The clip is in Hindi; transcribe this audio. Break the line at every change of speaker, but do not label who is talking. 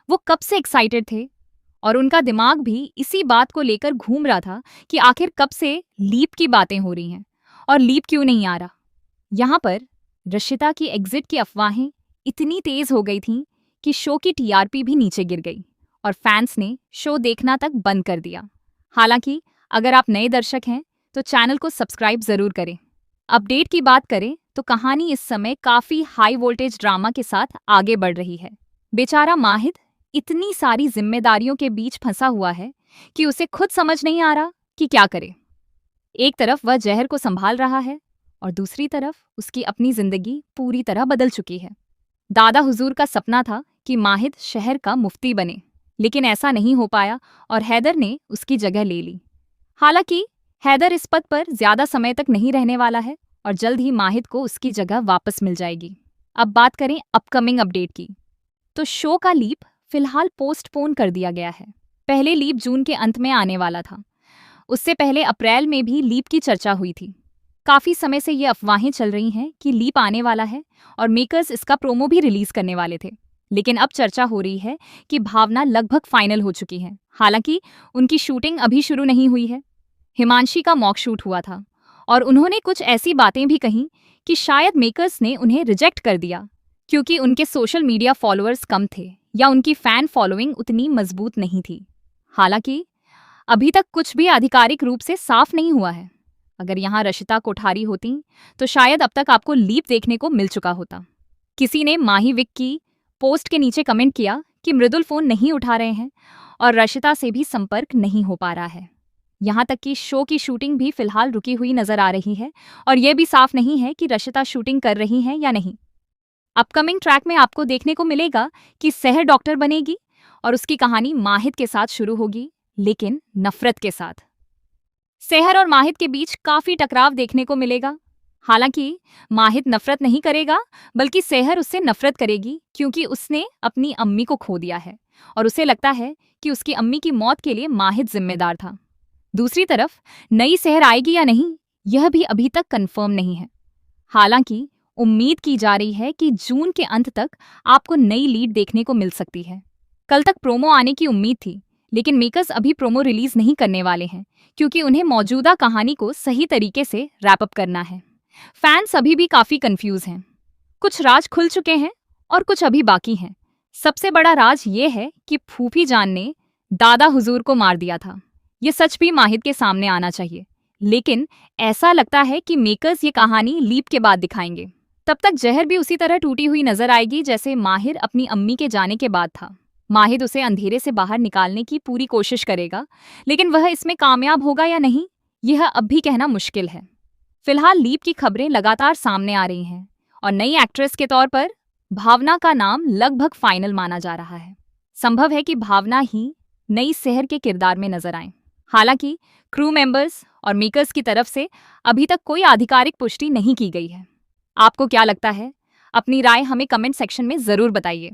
वो कब से एक्साइटेड थे और उनका दिमाग भी इसी बात को लेकर घूम रहा था कि आखिर कब से लीप की बातें हो रही हैं और लीप क्यों नहीं आ रहा। यहाँ पर रशिता की एग्जिट की अफवाहें इतनी तेज हो गई थीं कि शो की टीआरपी भी नीचे गिर गई और फैंस ने शो देखना तक बंद कर दिया। हालांकि अगर आप नए दर्शक हैं तो चैनल को सब्सक्राइब जरूर करें। अपडेट की बात करें तो कहानी इस समय काफी हाई वोल्टेज ड्रामा के साथ आगे बढ़ रही है। बेचारा माहिद इतनी सारी जिम्मेदारियों के बीच फंसा हुआ है कि उसे खुद समझ नहीं आ रहा कि क्या करे। एक तरफ वह जहर को संभाल रहा है और दूसरी तरफ उसकी अपनी जिंदगी पूरी तरह बदल चुकी है। दादा हुजूर का सपना था कि माहिद शहर का मुफ्ती बने, लेकिन ऐसा नहीं हो पाया और हैदर ने उसकी जगह ले ली। हालांकि हैदर इस पद पर ज्यादा समय तक नहीं रहने वाला है और जल्द ही माहिद को उसकी जगह वापस मिल जाएगी। अब बात करें अपकमिंग अपडेट की, तो शो का लीप फिलहाल पोस्टपोन कर दिया गया है। पहले लीप जून के अंत में आने वाला था। उससे पहले अप्रैल में भी लीप की चर्चा हुई थी। काफी समय से ये अफवाहें चल रही हैं कि लीप आने वाला है और मेकर्स इसका प्रोमो भी रिलीज करने वाले थे, लेकिन अब चर्चा हो रही है कि भावना लगभग फाइनल हो चुकी है। हालांकि उनकी शूटिंग अभी शुरू नहीं हुई है। हिमांशी का मॉक शूट हुआ था और उन्होंने कुछ ऐसी बातें भी कहीं कि शायद मेकर्स ने उन्हें रिजेक्ट कर दिया क्योंकि उनके सोशल मीडिया फॉलोअर्स कम थे या उनकी फैन फॉलोइंग उतनी मजबूत नहीं थी। हालांकि अभी तक कुछ भी आधिकारिक रूप से साफ नहीं हुआ है। अगर यहाँ रशिता कोठारी होती तो शायद अब तक आपको लीप देखने को मिल चुका होता। किसी ने माही विक की पोस्ट के नीचे कमेंट किया कि मृदुल फोन नहीं उठा रहे हैं और रशिता से भी संपर्क नहीं हो पा रहा है। यहाँ तक कि शो की शूटिंग भी फिलहाल रुकी हुई नजर आ रही है और यह भी साफ नहीं है कि रशिता शूटिंग कर रही हैं या नहीं। अपकमिंग ट्रैक में आपको देखने को मिलेगा कि सहर डॉक्टर बनेगी और उसकी कहानी माहिद के साथ शुरू होगी, लेकिन नफरत के साथ। सहर और माहिद के बीच काफी टकराव देखने को मिलेगा। हालांकि माहिद नफरत नहीं करेगा, बल्कि सहर उससे नफरत करेगी क्योंकि उसने अपनी अम्मी को खो दिया है और उसे लगता है कि उसकी अम्मी की मौत के लिए माहिद जिम्मेदार था। दूसरी तरफ नई सहर आएगी या नहीं, यह भी अभी तक कंफर्म नहीं है। हालांकि उम्मीद की जा रही है कि जून के अंत तक आपको नई लीड देखने को मिल सकती है। कल तक प्रोमो आने की उम्मीद थी, लेकिन मेकर्स अभी प्रोमो रिलीज नहीं करने वाले हैं क्योंकि उन्हें मौजूदा कहानी को सही तरीके से रैप अप करना है। फैंस अभी भी काफी कंफ्यूज हैं। कुछ राज खुल चुके हैं और कुछ अभी बाकी हैं। सबसे बड़ा राज ये है कि फूफी जान ने दादा हुजूर को मार दिया था। ये सच भी माहिद के सामने आना चाहिए, लेकिन ऐसा लगता है कि मेकर्स ये कहानी लीप के बाद दिखाएंगे। तब तक जहर भी उसी तरह टूटी हुई नजर आएगी जैसे माहिर अपनी अम्मी के जाने के बाद था। माहिद उसे अंधेरे से बाहर निकालने की पूरी कोशिश करेगा, लेकिन वह इसमें कामयाब होगा या नहीं, यह अब भी कहना मुश्किल है। फिलहाल लीप की खबरें लगातार सामने आ रही हैं और नई एक्ट्रेस के तौर पर भावना का नाम लगभग फाइनल माना जा रहा है। संभव है कि भावना ही नई सहर के किरदार में नजर आए। हालांकि क्रू मेंबर्स और मेकर्स की तरफ से अभी तक कोई आधिकारिक पुष्टि नहीं की गई है। आपको क्या लगता है? अपनी राय हमें कमेंट सेक्शन में जरूर बताइए।